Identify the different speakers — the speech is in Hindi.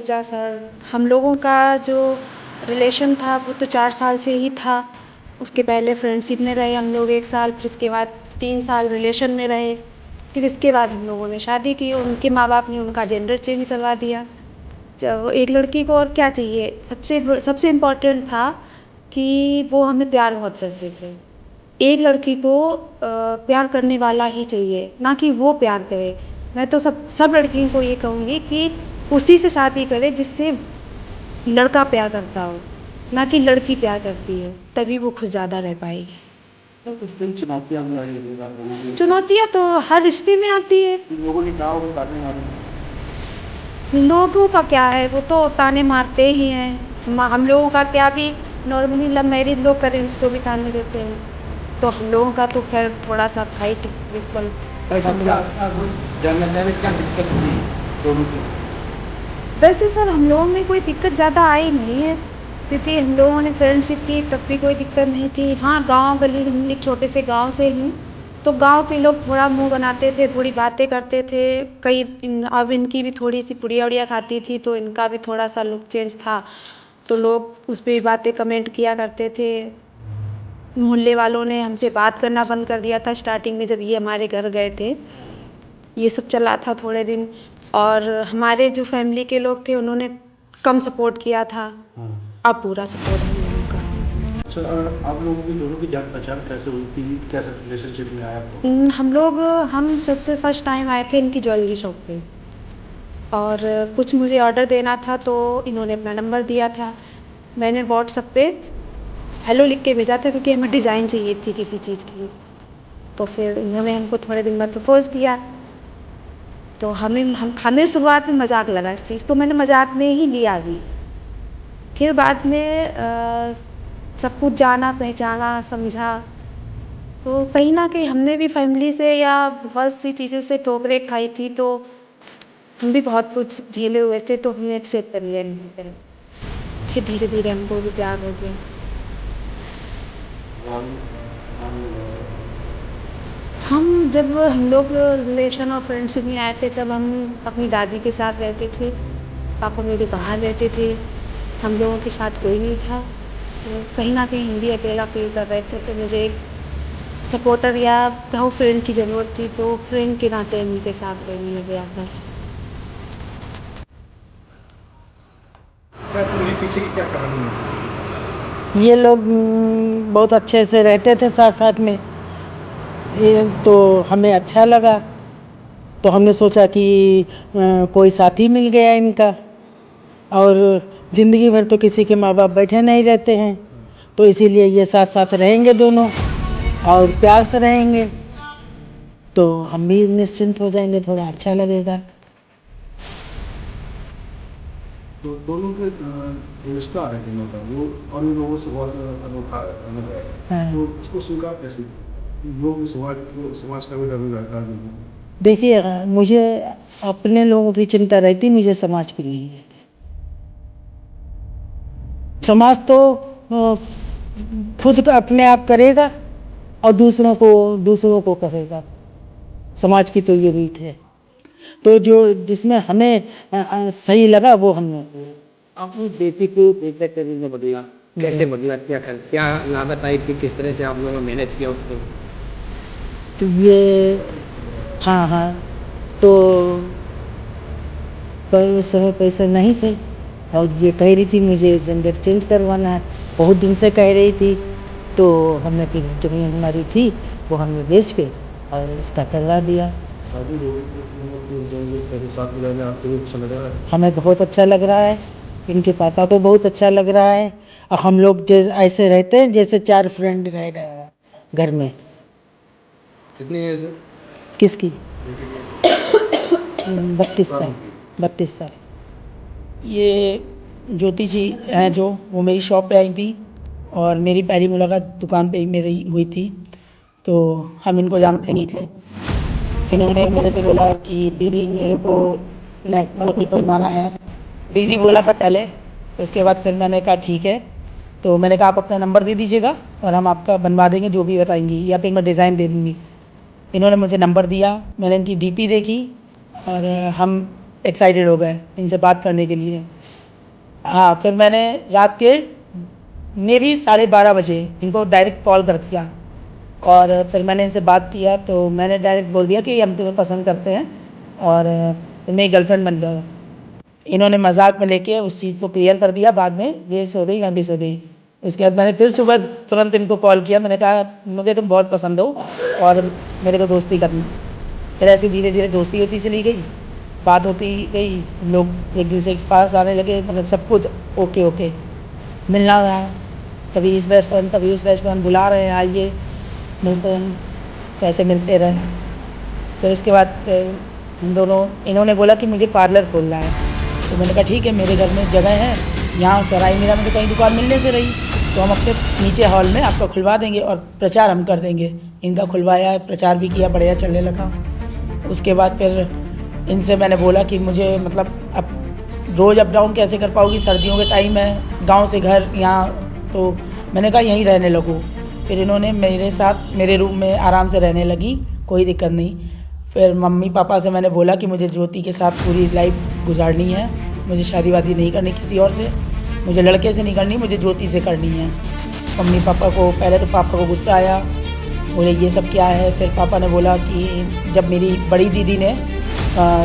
Speaker 1: सोचा सर, हम लोगों का जो रिलेशन था वो तो 4 साल से ही था। उसके पहले फ्रेंडशिप में रहे हम लोग 1 साल, फिर इसके बाद 3 साल रिलेशन में रहे। फिर इसके बाद हम लोगों ने शादी की। उनके माँ बाप ने उनका जेंडर चेंज करवा दिया। जब एक लड़की को और क्या चाहिए, सबसे इम्पोर्टेंट था कि वो हमें प्यार बहुत करते थे। एक लड़की को प्यार करने वाला ही चाहिए, ना कि वो प्यार करे। मैं तो सब लड़कियों को ये कहूँगी कि उसी से शादी करे जिससे लड़का प्यार करता हो, ना कि लड़की प्यार करती है, तभी वो खुश ज़्यादा रह पाएगी। चुनौतियाँ तो हर रिश्ते में आती है। लोगों का क्या है, वो तो ताने मारते ही हैं। हम लोगों का क्या, भी नॉर्मली लव मैरिज लोग करें उसको भी ताने देते हैं। तो हम लोगों का तो खैर थोड़ा सा फाइट बिल्कुल। वैसे सर हम लोगों में कोई दिक्कत ज़्यादा आई नहीं है, क्योंकि हम लोगों ने फ्रेंडशिप की तब भी कोई दिक्कत नहीं थी। हाँ, गांव गली, हम एक छोटे से गांव से ही, तो गांव के लोग थोड़ा मुंह बनाते थे, थोड़ी बातें करते थे। अब इनकी भी थोड़ी सी पुड़िया उड़िया खाती थी, तो इनका भी थोड़ा सा लुक चेंज था, तो लोग उस पर बातें कमेंट किया करते थे। मोहल्ले वालों ने हमसे बात करना बंद कर दिया था स्टार्टिंग में, जब ये हमारे घर गए थे। ये सब चला था थोड़े दिन, और हमारे जो फैमिली के लोग थे उन्होंने कम सपोर्ट किया था। अब पूरा सपोर्ट है हम लोगों का।
Speaker 2: अच्छा, आप लोगों की दोनों की जान पहचान कैसे हुई थी, कैसे रिलेशनशिप में आया आपको?
Speaker 1: हम सबसे फर्स्ट टाइम आए थे इनकी ज्वेलरी शॉप पे, और कुछ मुझे ऑर्डर देना था, तो इन्होंने अपना नंबर दिया था। मैंने व्हाट्सएप पे हेलो लिख के भेजा था, क्योंकि हमें डिज़ाइन चाहिए थी किसी चीज़ की। तो फिर इन्होंने हमको थोड़े दिन बाद प्रपोज़ किया। तो हमें शुरुआत में मज़ाक लगा, इस चीज़ को मैंने मज़ाक में ही लिया भी। फिर बाद में सब कुछ जाना, पहचाना, समझा, तो कहीं ना कहीं हमने भी फैमिली से या बहुत सी चीज़ों से ठोकरें खाई थी, तो हम भी बहुत कुछ झेले हुए थे, तो हमने एक्सेप्ट कर लिया। फिर धीरे धीरे हमको भी प्यार हो गया। जब हम लोग रिलेशन और फ्रेंडशिप में आए थे, तब हम अपनी दादी के साथ रहते थे। पापा मेरे बाहर रहते थे, हम लोगों के साथ कोई नहीं था। तो कहीं ना कहीं हम भी अकेला फील कर रहे थे, तो मुझे एक सपोर्टर या कहो फ्रेंड की ज़रूरत थी, तो फ्रेंड के नाते उनके साथ रहने लग गया था।
Speaker 2: पीछे की क्या कहानी है?
Speaker 3: ये लोग बहुत अच्छे से रहते थे साथ साथ में। ये तो हमें अच्छा लगा, तो हमने सोचा कि कोई साथी मिल गया इनका, और ज़िंदगी भर तो किसी के माँ बाप बैठे नहीं रहते हैं, तो इसीलिए ये साथ साथ रहेंगे दोनों और प्यार से रहेंगे, तो हम भी निश्चिंत हो जाएंगे, थोड़ा अच्छा लगेगा।
Speaker 2: तो दोनों के रिश्ता है तीनों का, वो अन्य लोगों से बहुत अनोखा अलग है।
Speaker 3: हाँ।
Speaker 2: तो उसको स्वीकार कैसे, लोग समाज का भी डर रहता है।
Speaker 3: देखिए, मुझे अपने लोगों की चिंता रहती, मुझे समाज की नहीं है। समाज तो खुद का अपने आप करेगा और दूसरों को करेगा। समाज की तो ये रीत है। तो जो जिसमें हमें सही लगा वो हमने।
Speaker 4: अपनी बेटी को बेटा करीब बदला, कैसे बदला, क्या लागत आई थी, किस तरह से आप लोगों ने मैनेज किया उसको?
Speaker 3: तो ये हाँ, तो पैसे नहीं थे, और ये कह रही थी मुझे जेंडर चेंज करवाना है, बहुत दिन से कह रही थी। तो हमने फिर जमीन हमारी थी वो हमने बेच के और इसका करवा दिया। हमें बहुत अच्छा लग रहा है, इनके पापा को बहुत अच्छा लग रहा है, और हम लोग जैसे ऐसे रहते हैं जैसे 4 फ्रेंड रह रहे हैं घर में।
Speaker 2: कितनी एज है?
Speaker 3: किसकी? 32 साल।
Speaker 5: ये ज्योति जी हैं जो, वो मेरी शॉप पे आई थी और मेरी पहली मुलाकात दुकान पे ही मेरी हुई थी, तो हम इनको जानते नहीं थे। इन्होंने मेरे से बोला कि दीदी मेरे को नेट बनवाना है। दीदी बोला था पहले, उसके बाद फिर मैंने कहा ठीक है। तो मैंने कहा आप अपना नंबर दे दीजिएगा और हम आपका बनवा देंगे जो भी बताएंगी, या फिर मैं डिज़ाइन दे दूँगी। इन्होंने मुझे नंबर दिया, मैंने इनकी डीपी देखी और हम एक्साइटेड हो गए इनसे बात करने के लिए। हाँ, फिर मैंने रात के मेबी 12:30 बजे इनको डायरेक्ट कॉल कर दिया और फिर मैंने इनसे बात किया तो मैंने डायरेक्ट बोल दिया कि हम तुम्हें पसंद करते हैं और तुम मेरी गर्लफ्रेंड बन जाओ। इन्होंने मजाक में लेके उस चीज़ को क्लियर कर दिया। बाद में ये सो गई, मैं भी सो गई। उसके बाद मैंने फिर सुबह तुरंत इनको कॉल किया। मैंने कहा मुझे तुम बहुत पसंद हो और मेरे को दोस्ती करनी। फिर ऐसे धीरे धीरे दोस्ती होती चली गई, बात होती गई, हम लोग एक दूसरे के पास आने लगे, मतलब सब कुछ ओके ओके। मिलना रहा, कभी इस रेस्टोरेंट कभी उस रेस्टोरेंट, बुला रहे हैं आइए मिलते हैं, तो ऐसे मिलते रहे। फिर उसके बाद हम दोनों, इन्होंने बोला कि मुझे पार्लर खोलना है, तो मैंने कहा ठीक है, मेरे घर में जगह है, यहाँ सराय मीरा में तो कहीं दुकान मिलने से रही, तो हम अपने नीचे हॉल में आपका खुलवा देंगे और प्रचार हम कर देंगे। इनका खुलवाया, प्रचार भी किया, बढ़िया चलने लगा। उसके बाद फिर इनसे मैंने बोला कि मुझे मतलब अब रोज़ अप डाउन कैसे कर पाओगी, सर्दियों के टाइम है, गांव से घर यहाँ, तो मैंने कहा यहीं रहने लगूँ। फिर इन्होंने मेरे साथ मेरे रूम में आराम से रहने लगी, कोई दिक्कत नहीं। फिर मम्मी पापा से मैंने बोला कि मुझे ज्योति के साथ पूरी लाइफ गुजारनी है, मुझे शादी वादी नहीं करनी किसी और से, मुझे लड़के से नहीं करनी, मुझे ज्योति से करनी है। मम्मी पापा को, पहले तो पापा को गुस्सा आया, बोले ये सब क्या है। फिर पापा ने बोला कि जब मेरी बड़ी दीदी ने